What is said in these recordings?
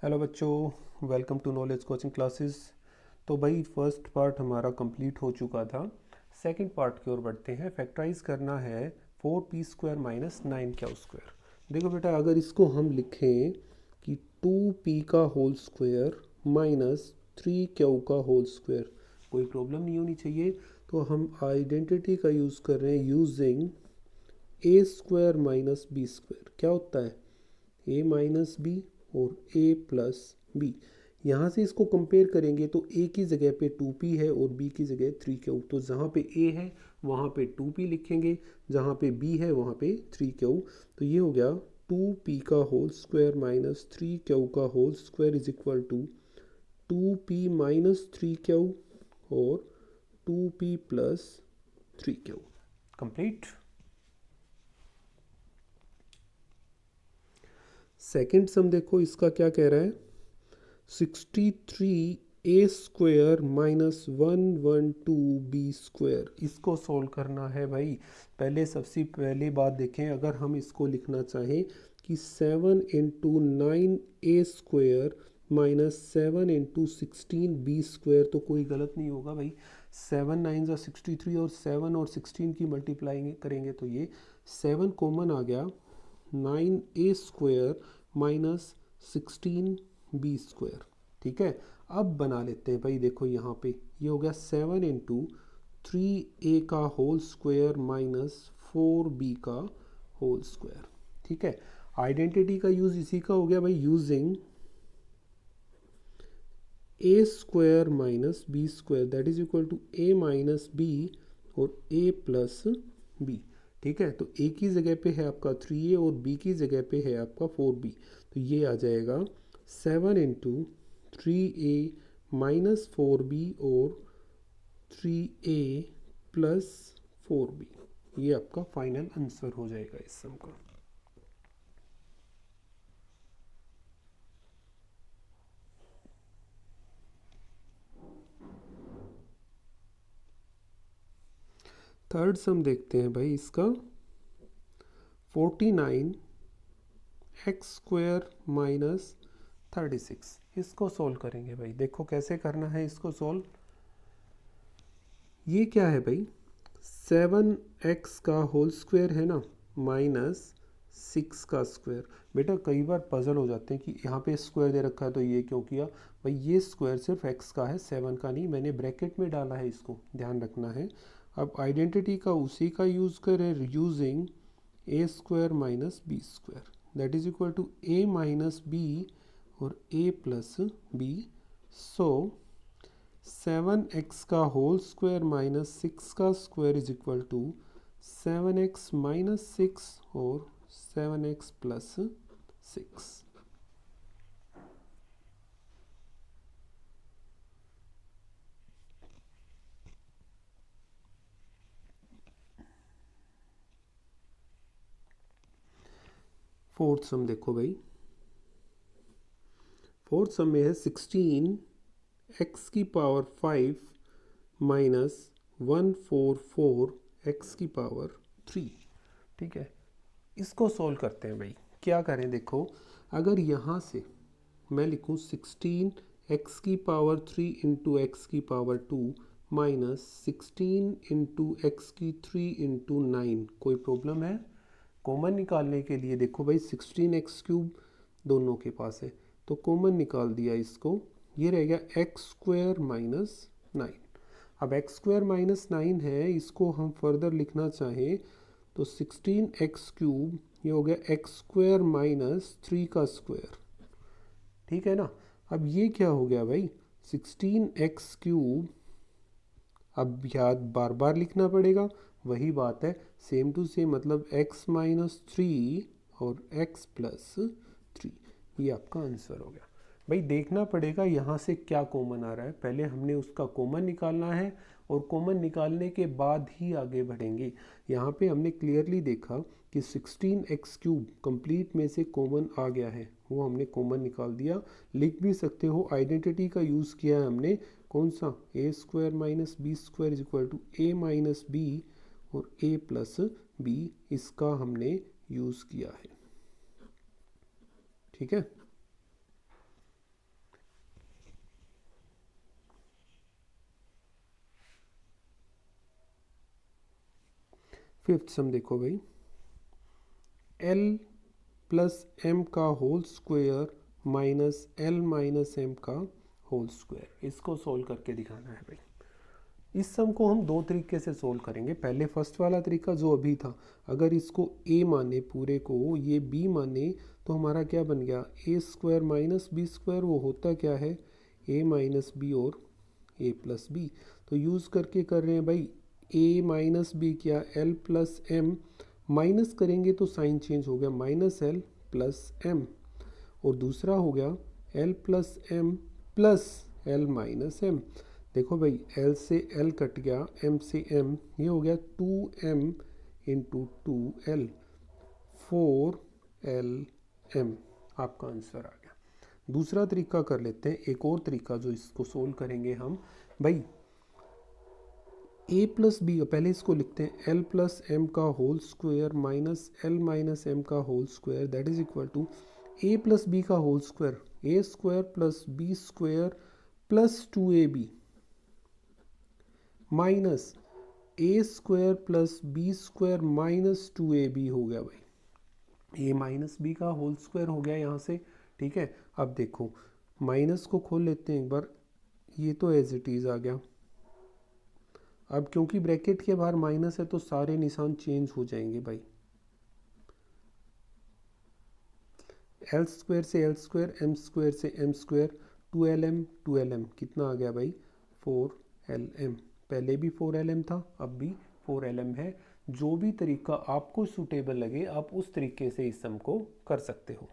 Hello बच्चों, welcome to knowledge coaching classes. तो भाई फर्स्ट पार्ट हमारा कंप्लीट हो चुका था। सेकंड पार्ट की ओर बढ़ते हैं। फैक्टराइज करना है 4p² माइनस 9q²। देखो बेटा, अगर इसको हम लिखें कि 2p का होल स्क्वायर माइनस 3q का होल स्क्वायर, कोई प्रॉब्लम नहीं होनी चाहिए। तो हम आइडेंटिटी का यूज़ कर रहे हैं यूजिंग a² माइनस b²। क्या होता है? ए माइनस बी और ए प्लस बी। यहाँ से इसको कंपेयर करेंगे तो ए की जगह पे 2p है और बी की जगह 3q। तो जहाँ पे ए है वहाँ पे 2p लिखेंगे, जहाँ पे बी है वहाँ पे 3q। तो ये हो गया 2p का होल स्क्वायर माइनस 3q का whole square is equal to 2p minus 3q और 2p plus 3q। Complete. Second sum देखो, इसका क्या कह रहा है? 63a² minus 112b²। इसको सोल्व करना है भाई। पहले सबसे पहले बात देखें, अगर हम इसको लिखना चाहें कि 7 × 9a² माइनस 7 × 16b² तो कोई गलत नहीं होगा भाई। 7 9 = 63 और 7 और 16 की मल्टीप्लाई करेंगे तो ये 7 कॉमन आ गया। 9a² minus 16b²। ठीक है, अब बना लेते हैं भाई। देखो यहाँ पे ये हो गया 7 × 3a का होल स्क्वायर माइनस 4b का होल स्क्वायर। ठीक है, आइडेंटिटी का यूज इसी का हो गया भाई, using a² minus b² that is equal to a minus b और a प्लस b। ठीक है, तो a की जगह पे है आपका 3a और b की जगह पे है आपका 4b। तो ये आ जाएगा 7 × 3a माइनस 4b और 3a प्लस 4b। ये आपका फाइनल आंसर हो जाएगा इस सम का। थर्ड सम देखते हैं भाई इसका। 49x² minus 36। इसको सोल्व करेंगे भाई। देखो कैसे करना है इसको सोल्व। ये क्या है भाई? 7x का होल स्क्वायर है ना, माइनस 6 का स्क्वायर। बेटा कई बार पजल हो जाते हैं कि यहाँ पे स्क्वायर दे रखा है तो ये क्यों किया भाई। ये स्क्वायर सिर्फ x का है, 7 का नहीं। मैंने ब्रैकेट में डाला है, इसको ध्यान रखना है। अब आइडेंटिटी का उसी का यूज़ करें using a² minus b² that is equal to a minus b और a plus b। So 7x का होल स्क्वायर माइनस 6 का square is equal to 7x minus 6 और 7x प्लस 6। फोर्थ सम देखो भाई। फोर्थ सम में है 16x की पावर 5 माइनस 144x की पावर 3। ठीक है, इसको सोल्व करते हैं भाई। क्या करें देखो, अगर यहाँ से मैं लिखूँ 16x की पावर 3 इंटू एक्स की पावर 2 माइनस 16 इंटू एक्स की 3 इंटू 9, कोई प्रॉब्लम है? कॉमन निकालने के लिए देखो भाई, 16x³ दोनों के पास है तो कॉमन निकाल दिया इसको। ये रह गया x² माइनस 9। अब x² माइनस 9 है, इसको हम फर्दर लिखना चाहें तो 16x³ ये हो गया x² माइनस 3 का स्क्वायर। ठीक है ना। अब ये क्या हो गया भाई? 16x³। अब याद बार बार लिखना पड़ेगा, वही बात है, सेम टू सेम, मतलब x माइनस 3 और x प्लस 3। ये आपका आंसर हो गया भाई। देखना पड़ेगा यहाँ से क्या कॉमन आ रहा है, पहले हमने उसका कॉमन निकालना है और कॉमन निकालने के बाद ही आगे बढ़ेंगे। यहाँ पे हमने क्लियरली देखा कि 16x³ कंप्लीट में से कॉमन आ गया है, वो हमने कॉमन निकाल दिया। लिख भी सकते हो, आइडेंटिटी का यूज़ किया है हमने। कौन सा? a² minus b² is equal to a minus b और a प्लस b, इसका हमने यूज़ किया है। ठीक है। फिफ्थ सम देखो भाई, एल प्लस एम का whole square minus L minus M का होल स्क्वायर, इसको सोल्व करके दिखाना है भाई। इस सम को हम दो तरीके से सोल्व करेंगे। पहले फर्स्ट वाला तरीका जो अभी था, अगर इसको a माने पूरे को, ये b माने, तो हमारा क्या बन गया, A square minus B square. वो होता क्या है, a माइनस बी और a प्लस बी। तो यूज़ करके कर रहे हैं भाई, a माइनस बी क्या, l प्लस एम, माइनस करेंगे तो साइन चेंज हो गया, माइनस एल प्लस एम। और दूसरा हो गया l plus M plus L minus M. देखो भाई, L से L कट गया, M से M, ये हो गया 2M इंटू 2L, 4LM, आपका आंसर आ गया। दूसरा तरीका कर लेते हैं, एक और तरीका जो इसको सोल्व करेंगे हम भाई, a प्लस बी, पहले इसको लिखते हैं L प्लस एम का whole square minus L minus M का whole square, that is equal to a plus B का whole square, a square plus B square plus 2ab minus A square plus B square minus 2ab हो गया भाई। A minus B का whole square हो गया यहाँ से, ठीक है। अब देखो, माइनस को खोल लेते हैं एक बार, ये तो एज इट इज़ आ गया। अब क्योंकि ब्रैकेट के बाहर माइनस है तो सारे निशान चेंज हो जाएंगे भाई। एल स्क्वायर से एल स्क्वायर, एम स्क्वायर से एम स्क्वायर, 2LM कितना आ गया भाई, 4LM। पहले भी 4LM था, अब भी 4LM है। जो भी तरीका आपको सूटेबल लगे, आप उस तरीके से इस सम को कर सकते हो।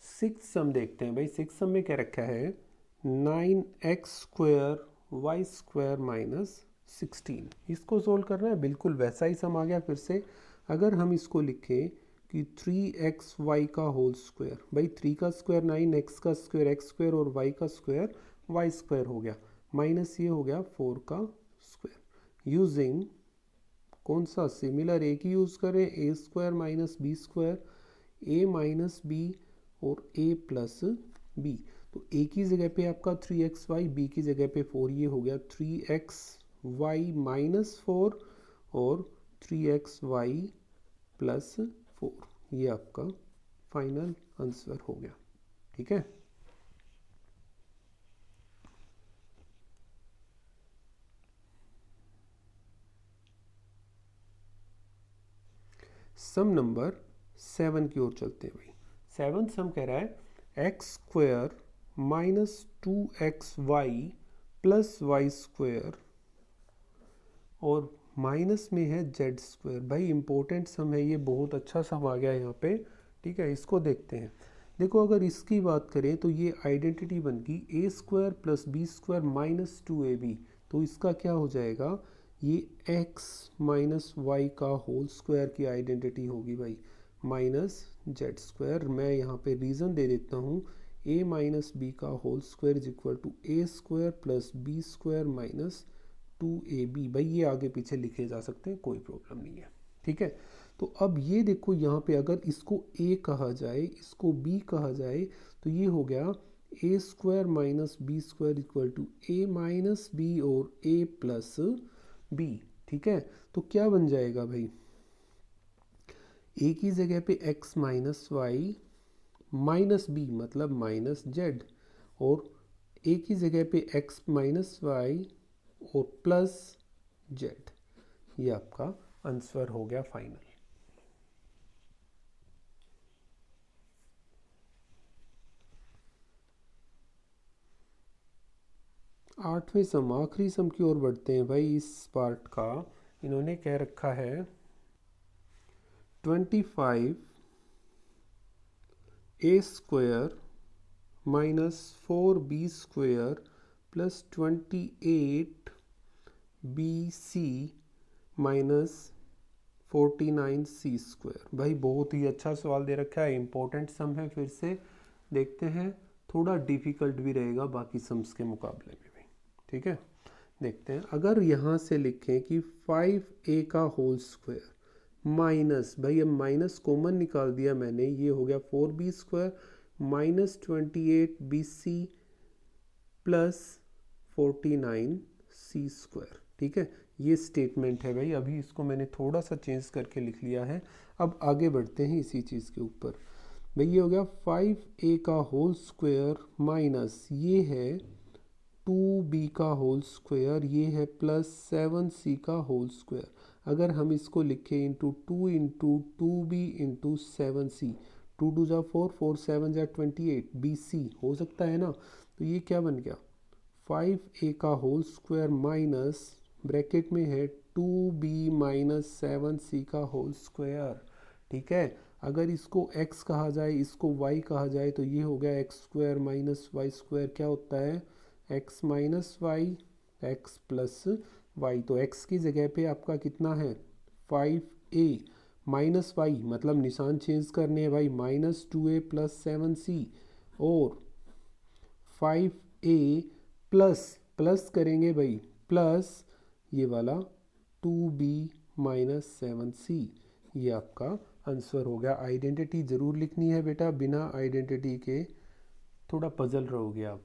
सिक्स सम देखते हैं भाई। सिक्स सम में क्या रखा है, 9x square Y square minus 16। इसको सोल्व करना है, बिल्कुल वैसा ही सम आ गया फिर से। अगर हम इसको लिखें कि 3xy का होल स्क्वायर, भाई 3 का स्क्वायर 9, x का स्क्वायर x स्क्वायर और y का स्क्वायर y स्क्वायर हो गया, माइनस ये हो गया 4 का स्क्वायर। यूजिंग कौन सा, सिमिलर एक ही यूज़ करें, ए स्क्वायर माइनस बी स्क्वायर, ए माइनस बी और a प्लस बी। तो a की जगह पे आपका 3xy, b की जगह पे 4, ये हो गया 3xy माइनस 4 और 3xy प्लस 4, ये आपका फाइनल आंसर हो गया, ठीक है। सम नंबर 7 की ओर चलते हैं भाई। 7th सम कह रहा है x square minus 2xy plus y square और माइनस में है जेड स्क्वायर। भाई इंपॉर्टेंट सम है ये, बहुत अच्छा सम आ गया यहाँ पे, ठीक है। इसको देखते हैं। देखो, अगर इसकी बात करें तो ये आइडेंटिटी बन गई A square plus B square minus 2ab। तो इसका क्या हो जाएगा, ये x माइनस वाई का होल स्क्वायर की आइडेंटिटी होगी भाई, माइनस जेड स्क्वायर। मैं यहाँ पे रीज़न दे देता हूँ, a माइनस बी का whole square is equal to a square plus B square minus 2ab। भाई ये आगे पीछे लिखे जा सकते हैं, कोई प्रॉब्लम नहीं है, ठीक है। तो अब ये देखो, यहाँ पे अगर इसको a कहा जाए, इसको b कहा जाए, तो ये हो गया A square minus B square equal to A minus B और a प्लस बी, ठीक है। तो क्या बन जाएगा भाई, a की जगह पे x minus y minus b मतलब माइनस जेड, और a की जगह पे x माइनस वाई और प्लस जेड, ये आपका आंसर हो गया फाइनल। आठवें सम, आखिरी सम की ओर बढ़ते हैं भाई। इस पार्ट का इन्होंने कह रखा है 25 A square minus 4b square plus 28 BC minus 49C square. भाई बहुत ही अच्छा सवाल दे रखा है, इंपॉर्टेंट सम है। फिर से देखते हैं, थोड़ा डिफिकल्ट भी रहेगा बाकी सम्स के मुकाबले में भी, ठीक है। देखते हैं, अगर यहाँ से लिखें कि 5a का होल स्क्वायर माइनस, भाई अब माइनस कॉमन निकाल दिया मैंने, ये हो गया 4b square -28 BC plus 49 C²। ठीक है, ये स्टेटमेंट है भाई। अभी इसको मैंने थोड़ा सा चेंज करके लिख लिया है। अब आगे बढ़ते हैं इसी चीज़ के ऊपर। भाई ये हो गया 5a का होल स्क्वायर माइनस ये है 2b का होल स्क्वायर, ये है प्लस 7c का होल स्क्वायर। अगर हम इसको लिखें into 2 into 2b into 7c, 2 2 जा 4, 4 7 जा 28 bc हो सकता है ना। तो ये क्या बन गया 5a का होल स्क्वायर माइनस ब्रैकेट में है 2b माइनस 7c का होल स्क्वायर। ठीक है, अगर इसको x कहा जाए, इसको y कहा जाए, तो ये हो गया x square minus y square, क्या होता है x minus y x plus y. तो x की जगह पे आपका कितना है 5a माइनस वाई, मतलब निशान चेंज करने हैं भाई, माइनस 2a प्लस 7c, और 5a प्लस प्लस करेंगे भाई प्लस ये वाला 2b माइनस 7c। ये आपका आंसर हो गया। आइडेंटिटी ज़रूर लिखनी है बेटा, बिना आइडेंटिटी के थोड़ा पजल रहोगे आप।